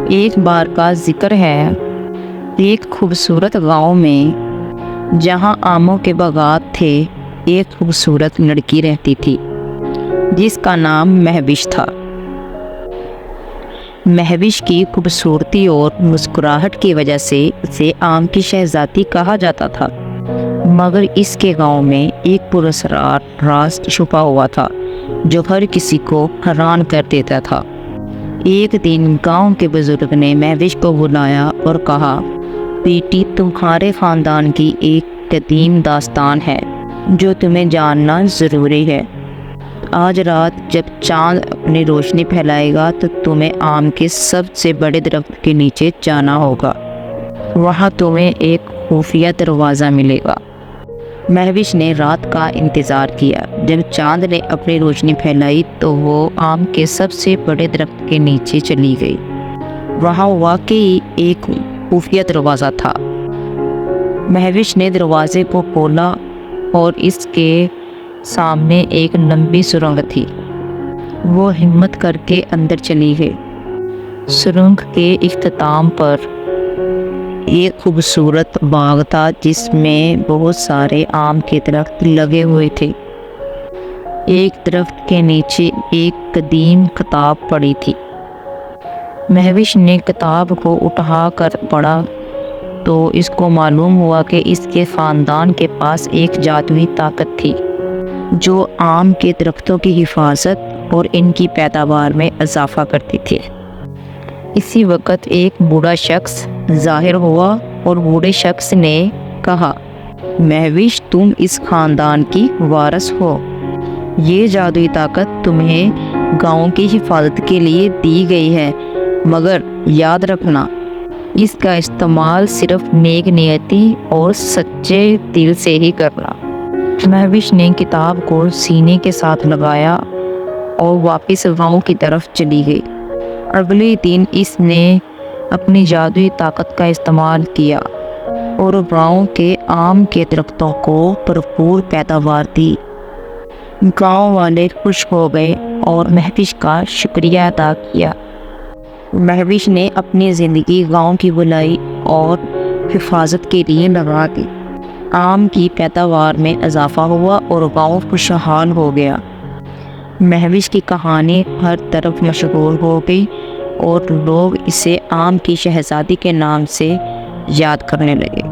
ایک بار کا ذکر ہے، ایک خوبصورت گاؤں میں جہاں آموں کے باغات تھے، ایک خوبصورت لڑکی رہتی تھی جس کا نام مہوش تھا۔ مہوش کی خوبصورتی اور مسکراہٹ کی وجہ سے اسے آم کی شہزادی کہا جاتا تھا، مگر اس کے گاؤں میں ایک پراسرار راز چھپا ہوا تھا جو ہر کسی کو حیران کر دیتا تھا۔ ایک دن گاؤں کے بزرگ نے مہوش کو بلایا اور کہا، بیٹی، تمہارے خاندان کی ایک قدیم داستان ہے جو تمہیں جاننا ضروری ہے۔ آج رات جب چاند اپنی روشنی پھیلائے گا تو تمہیں آم کے سب سے بڑے درخت کے نیچے جانا ہوگا، وہاں تمہیں ایک خفیہ دروازہ ملے گا۔ مہوش نے رات کا انتظار کیا۔ جب چاند نے اپنی روشنی پھیلائی تو وہ آم کے سب سے بڑے درخت کے نیچے چلی گئی۔ وہاں واقعی ایک خفیہ دروازہ تھا۔ مہوش نے دروازے کو کھولا اور اس کے سامنے ایک لمبی سرنگ تھی۔ وہ ہمت کر کے اندر چلی گئی۔ سرنگ کے اختتام پر ایک خوبصورت باغ تھا جس میں بہت سارے آم کے درخت لگے ہوئے تھے۔ ایک درخت کے نیچے ایک قدیم کتاب پڑی تھی۔ مہوش نے کتاب کو اٹھا کر پڑھا تو اس کو معلوم ہوا کہ اس کے خاندان کے پاس ایک جادوئی طاقت تھی جو آم کے درختوں کی حفاظت اور ان کی پیداوار میں اضافہ کرتی تھی۔ اسی وقت ایک بوڑھا شخص ظاہر ہوا اور بوڑھے شخص نے کہا، مہوش، تم اس خاندان کی وارث ہو۔ یہ جادوئی طاقت تمہیں گاؤں کی حفاظت کے لیے دی گئی ہے، مگر یاد رکھنا اس کا استعمال صرف نیک نیتی اور سچے دل سے ہی کرنا۔ مہوش نے کتاب کو سینے کے ساتھ لگایا اور واپس گاؤں کی طرف چلی گئی۔ اگلے دن اس نے اپنی جادوئی طاقت کا استعمال کیا اور گاؤں کے آم کے درختوں کو بھرپور پیداوار دی۔ گاؤں والے خوش ہو گئے اور مہوش کا شکریہ ادا کیا۔ مہوش نے اپنی زندگی گاؤں کی بھلائی اور حفاظت کے لیے لگا دی۔ آم کی پیداوار میں اضافہ ہوا اور گاؤں خوشحال ہو گیا۔ مہوش کی کہانی ہر طرف مشہور ہو گئی اور لوگ اسے آم کی شہزادی کے نام سے یاد کرنے لگے۔